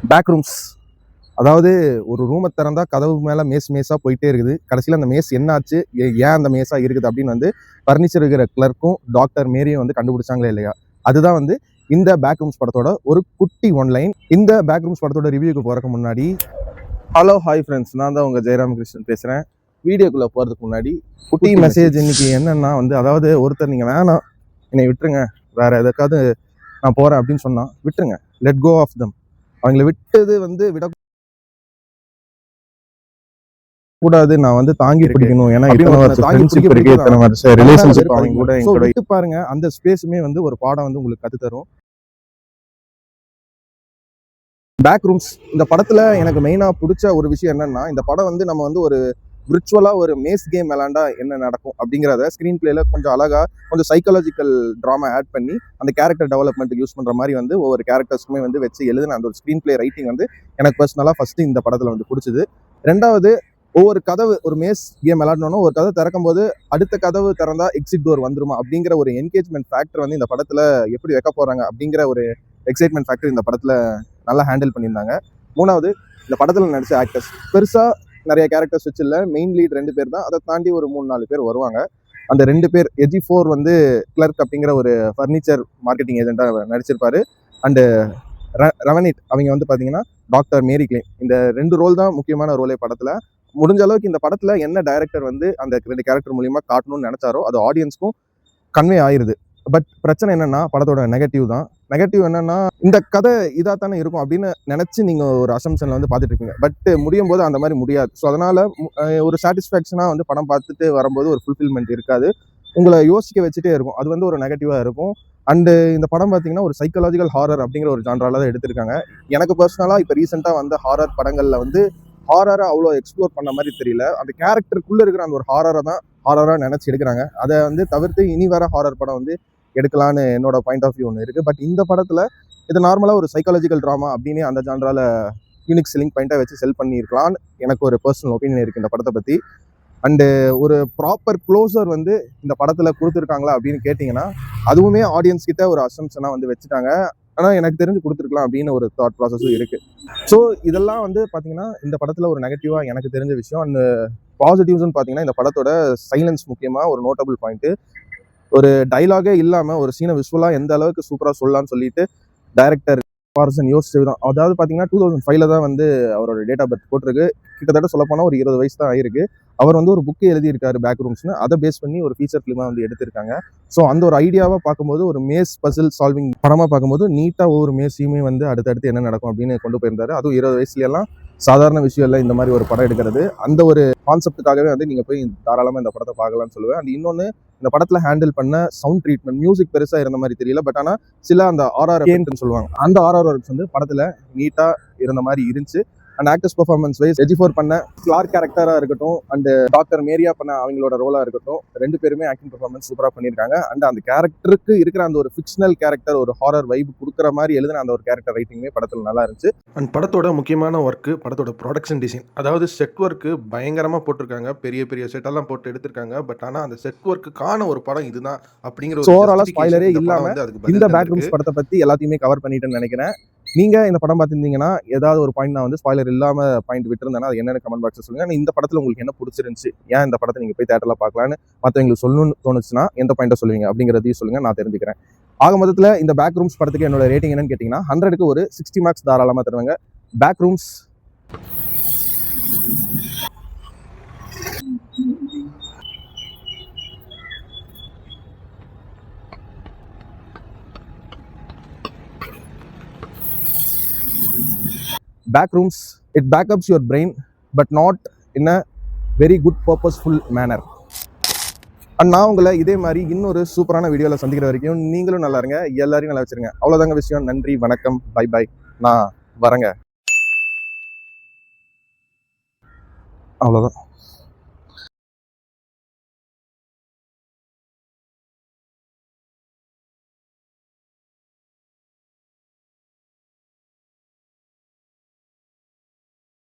Back rooms, அதாவது ஒரு ரூமை திறந்தா கதவு மேலே மேஸாக போயிட்டே இருக்குது. கடைசியில் அந்த மேஸ் என்னாச்சு, ஏன் அந்த மேஸாக இருக்குது அப்படின்னு வந்து ஃபர்னிச்சர் இருக்கிற கிளர்க்கும் டாக்டர் மேரியும் வந்து கண்டுபிடிச்சாங்களே இல்லையா, அதுதான் வந்து இந்த பேக் ரூம்ஸ் படத்தோட ஒரு குட்டி ஒன்லைன். இந்த பேக் ரூம்ஸ் படத்தோட ரிவ்யூக்கு போகிறதுக்கு முன்னாடி, ஹலோ ஹாய் ஃப்ரெண்ட்ஸ், நான் தான் உங்கள் ஜெயராம் கிருஷ்ணன் பேசுகிறேன். வீடியோக்குள்ளே போகிறதுக்கு முன்னாடி குட்டி மெசேஜ் இன்னைக்கு என்னன்னா வந்து, அதாவது ஒருத்தர் நீங்கள் வேணாம் என்னை விட்டுருங்க, வேற எதுக்காவது நான் போகிறேன் அப்படின்னு சொன்னால் விட்டுருங்க, லெட் கோ ஆஃப் தம். அவங்கள விட்டது வந்து கூடாது, நான் வந்து தாங்கி பிடிக்கணும். ஏன்னா ரிலேஷன்ஷிப் அவங்க கூட விட்டு பாருங்க, அந்த ஸ்பேஸுமே வந்து ஒரு பாடம் வந்து உங்களுக்கு கத்து தரும். பேக் ரூம்ஸ் இந்த படத்துல எனக்கு மெயினா பிடிச்ச ஒரு விஷயம் என்னன்னா, இந்த படம் வந்து நம்ம வந்து ஒரு விர்ச்சுவலா ஒரு மேஸ் கேம் விளாண்டா என்ன நடக்கும் அப்படிங்கிறத ஸ்கிரீன் பிளேல கொஞ்சம் அழகா, கொஞ்சம் சைக்காலஜிக்கல் ட்ராமா ஆட் பண்ணி அந்த கேரக்டர் டெவலப்மெண்ட்டுக்கு யூஸ் பண்ற மாதிரி வந்து ஒவ்வொரு கேரக்டர்ஸுமே வந்து வச்சு எழுதுன அந்த ஒரு ஸ்கிரீன் பிளே ரைட்டிங் வந்து எனக்கு பர்சனலா ஃபர்ஸ்ட் இந்த படத்துல வந்து பிடிச்சது. ரெண்டாவது, ஒவ்வொரு கதவு, ஒரு மேஸ் கேம் விளையாடணும், ஒரு கதவு திறக்கும் போது அடுத்த கதவு திறந்தா எக்ஸிட் டோர் வந்துருமா அப்படிங்கிற ஒரு என்கேஜ்மெண்ட் ஃபேக்டர் வந்து இந்த படத்துல எப்படி வைக்க போறாங்க அப்படிங்கிற ஒரு எக்ஸைட்மெண்ட் ஃபேக்டர் இந்த படத்துல நல்லா ஹேண்டில் பண்ணியிருந்தாங்க. மூணாவது, இந்த படத்துல நடிச்ச ஆக்டர்ஸ் பெருசா நிறைய கேரக்டர்ஸ் வச்சு இல்லை, மெயின் லீட் 2 பேர் தான். அதை தாண்டி ஒரு 3-4 பேர் வருவாங்க. அந்த 2 பேர், எஜிஃபோர் வந்து கிளர்க் அப்படிங்கிற ஒரு ஃபர்னிச்சர் மார்க்கெட்டிங் ஏஜென்ட்டாக நடிச்சிருப்பாரு. அண்டு ரெவனிட் அவங்க வந்து பார்த்தீங்கன்னா டாக்டர் மேரி கிளேன். இந்த 2 ரோல் தான் முக்கியமான ரோலே படத்தில். முடிஞ்ச அளவுக்கு இந்த படத்தில் என்ன டைரக்டர் வந்து அந்த 2 கேரக்டர் மூலியமாக காட்டணும்னு நினைச்சாரோ அது ஆடியன்ஸ்க்கும் கன்வே ஆயிருது. பட் பிரச்சனை என்னன்னா, படத்தோட நெகட்டிவ் தான். நெகட்டிவ் என்னன்னா, இந்த கதை இதாக தானே இருக்கும் அப்படின்னு நினச்சி நீங்கள் ஒரு அசம்ஷனில் வந்து பார்த்துட்டு இருக்கீங்க. பட் முடியும் போது அந்த மாதிரி முடியாது. ஸோ அதனால் ஒரு சாட்டிஸ்ஃபேக்ஷனாக வந்து படம் பார்த்துட்டு வரும்போது ஒரு ஃபுல்ஃபில்மெண்ட் இருக்காது, உங்களை யோசிக்க வச்சுட்டே இருக்கும். அது வந்து ஒரு நெகட்டிவாக இருக்கும். அண்டு இந்த படம் பார்த்தீங்கன்னா ஒரு சைக்காலஜிக்கல் ஹாரர் அப்படிங்கிற ஒரு ஜான்ரால தான் எடுத்திருக்காங்க. எனக்கு பர்சனலாக இப்போ ரீசெண்டாக வந்த ஹாரர் படங்களில் வந்து ஹாரரை அவ்வளோ எக்ஸ்ப்ளோர் பண்ண மாதிரி தெரியல. அந்த கேரக்டருக்குள்ளே இருக்கிற அந்த ஒரு ஹாரரை தான் ஹாரராக நினச்சி எடுக்கிறாங்க. அதை வந்து தவிர்த்து இனி வர ஹாரர் படம் வந்து எடுக்கலான்னு என்னோட பாயிண்ட் ஆஃப் வியூ ஒன்று இருக்குது. பட் இந்த படத்தில் இது நார்மலாக ஒரு சைக்காலஜிக்கல் ட்ராமா அப்படின்னு அந்த ஜான்ரால யூனிக் செல்லிங் பாயிண்ட்டாக வச்சு செல் பண்ணியிருக்கலான்னு எனக்கு ஒரு பர்சனல் ஒப்பீனியன் இருக்குது இந்த படத்தை பற்றி. அண்டு ஒரு ப்ராப்பர் க்ளோசர் வந்து இந்த படத்தில் கொடுத்துருக்காங்களா அப்படின்னு கேட்டிங்கன்னா, அதுவுமே ஆடியன்ஸ் கிட்ட ஒரு அசம்ஷனாக வந்து வச்சுட்டாங்க. ஆனால் எனக்கு தெரிஞ்சு கொடுத்துருக்கலாம் அப்படின்னு ஒரு தாட் ப்ராசஸும் இருக்குது. ஸோ இதெல்லாம் வந்து பார்த்தீங்கன்னா இந்த படத்தில் ஒரு நெகட்டிவாக எனக்கு தெரிஞ்ச விஷயம். அண்ட் பாசிட்டிவ்ஸ்ன்னு பார்த்தீங்கன்னா, இந்த படத்தோட சைலன்ஸ் முக்கியமாக ஒரு நோட்டபிள் பாயிண்ட்டு. ஒரு டைலாகே இல்லாமல் ஒரு சீனை விஷுவலாக எந்த அளவுக்கு சூப்பராக சொல்லலாம்னு சொல்லிட்டு டைரக்டர் பார்சன் யோசிச்சு தான். அதாவது பார்த்தீங்கன்னா 2005 தான் வந்து அவரோட டேட் ஆஃப் பர்த் போட்டிருக்கு. கிட்டத்தட்ட சொல்லப்போனால் ஒரு 20 வயசு தான் ஆயிருக்கு. அவர் வந்து ஒரு புக்கு எழுதியிருக்காரு பேக் ரூம்ஸ்னு, அதை பேஸ் பண்ணி ஒரு ஃபீச்சர் ஃபிலிமாக வந்து எடுத்திருக்காங்க. ஸோ அந்த ஒரு ஐடியாவாக பார்க்கும்போது, ஒரு மேஸ் பசில் சால்விங் படமாக பார்க்கும்போது நீட்டாக ஒவ்வொரு மேஸையுமே வந்து அடுத்தடுத்து என்ன நடக்கும் அப்படின்னு கொண்டு போயிருந்தாரு. அதுவும் 20 வயசுலாம் சாதாரண விஷயம் இல்லை இந்த மாதிரி ஒரு படம் எடுக்கிறது. அந்த ஒரு கான்செப்டுக்காகவே வந்து நீங்கள் போய் தாராளமாக இந்த படத்தை பார்க்கலாம்னு சொல்லுவேன். அண்ட் இன்னொன்று, இந்த படத்தில் ஹேண்டில் பண்ண சவுண்ட் ட்ரீட்மெண்ட், மியூசிக் பெருசாக இருந்த மாதிரி தெரியல. பட் ஆனால் சில அந்த ஆர்ஆர் எஃபெக்ட்னு சொல்லுவாங்க, அந்த ஆர்ஆர் ஒர்க்ஸ் வந்து படத்தில் நீட்டாக இருந்த மாதிரி இருந்துச்சு. அண்ட் ஆக்டர்ஸ் பெர்ஃபார்மன்ஸ் வைஸ் எஜிஃபோர் பண்ண கிளார்க் கேரக்டராக இருக்கட்டும், அண்ட் டாக்டர் மேரியா பண்ண அவங்களோட ரோலாக இருக்கட்டும், 2 பேருமே ஆக்டிங் பெர்ஃபார்மன்ஸ் சூப்பராக பண்ணியிருக்காங்க. அண்ட் அந்த கேரக்டருக்கு இருக்கிற அந்த ஒரு ஃபிக்ஷனல் கேரக்டர், ஒரு ஹாரர் வைப் கொடுக்குற மாதிரி எழுதின அந்த ஒரு கேரக்டர் ரைட்டிங்குமே படத்தில் நல்லா இருந்துச்சு. அண்ட் படத்தோட முக்கியமான ஒர்க்கு படத்தோட ப்ரொடக்ஷன் டிசைன், அதாவது செட் ஒர்க்கு பயங்கரமாக போட்டிருக்காங்க. பெரிய பெரிய செட்டெல்லாம் போட்டு எடுத்திருக்காங்க. பட் ஆனால் அந்த செட் ஒர்க்குக்கான ஒரு படம் இதுதான் அப்படிங்கிற ஒரு ஓவராலாக ஸ்பாய்லரே இல்லாமல் இந்த பேக் ரூம்ஸ் படத்தை பற்றி எல்லாத்தையுமே கவர் பண்ணிட்டேன்னு நினைக்கிறேன். நீங்கள் இந்த படம் பார்த்துருந்தீங்கன்னா ஏதாவது ஒரு பாயிண்ட் நான் வந்து ஸ்பாய்லர் இல்லாமல் பாயிண்ட் விட்டுருந்தேன்னா அது என்னென்ன கமெண்ட் பாக்ஸில் சொல்லுங்கள். இந்த படத்தில் உங்களுக்கு என்ன பிடிச்சிருந்துச்சு, ஏன் இந்த படத்தை நீங்கள் போய் தேட்டரில் பார்க்கலான்னு மற்றவங்களுக்கு சொல்லணும்னு தோணுச்சுன்னா எந்த பாயிண்ட்டை சொல்லுவீங்க அப்படிங்கிறதையும் சொல்லுங்கள், நான் தெரிஞ்சுக்கிறேன். ஆக மொத்தத்தில் இந்த பேக் ரூம்ஸ் படத்துக்கு என்னோட ரேட்டிங் என்னன்னு கேட்டிங்கன்னா, 100க்கு ஒரு 60 மார்க்ஸ் தாராளமாக தருவாங்க. Backrooms Backrooms, it backups your brain but not in a very good purposeful manner. And நான் உங்களை இதே மாதிரி இன்னொரு சூப்பரான வீடியோவில் சந்திக்கிற வரைக்கும் நீங்களும் நல்லா இருங்க, எல்லாரையும் நல்லா வச்சுருங்க. அவ்வளோதாங்க விஷயம். நன்றி, வணக்கம், பை பை, நான் வரேங்க. அவ்வளோதான்.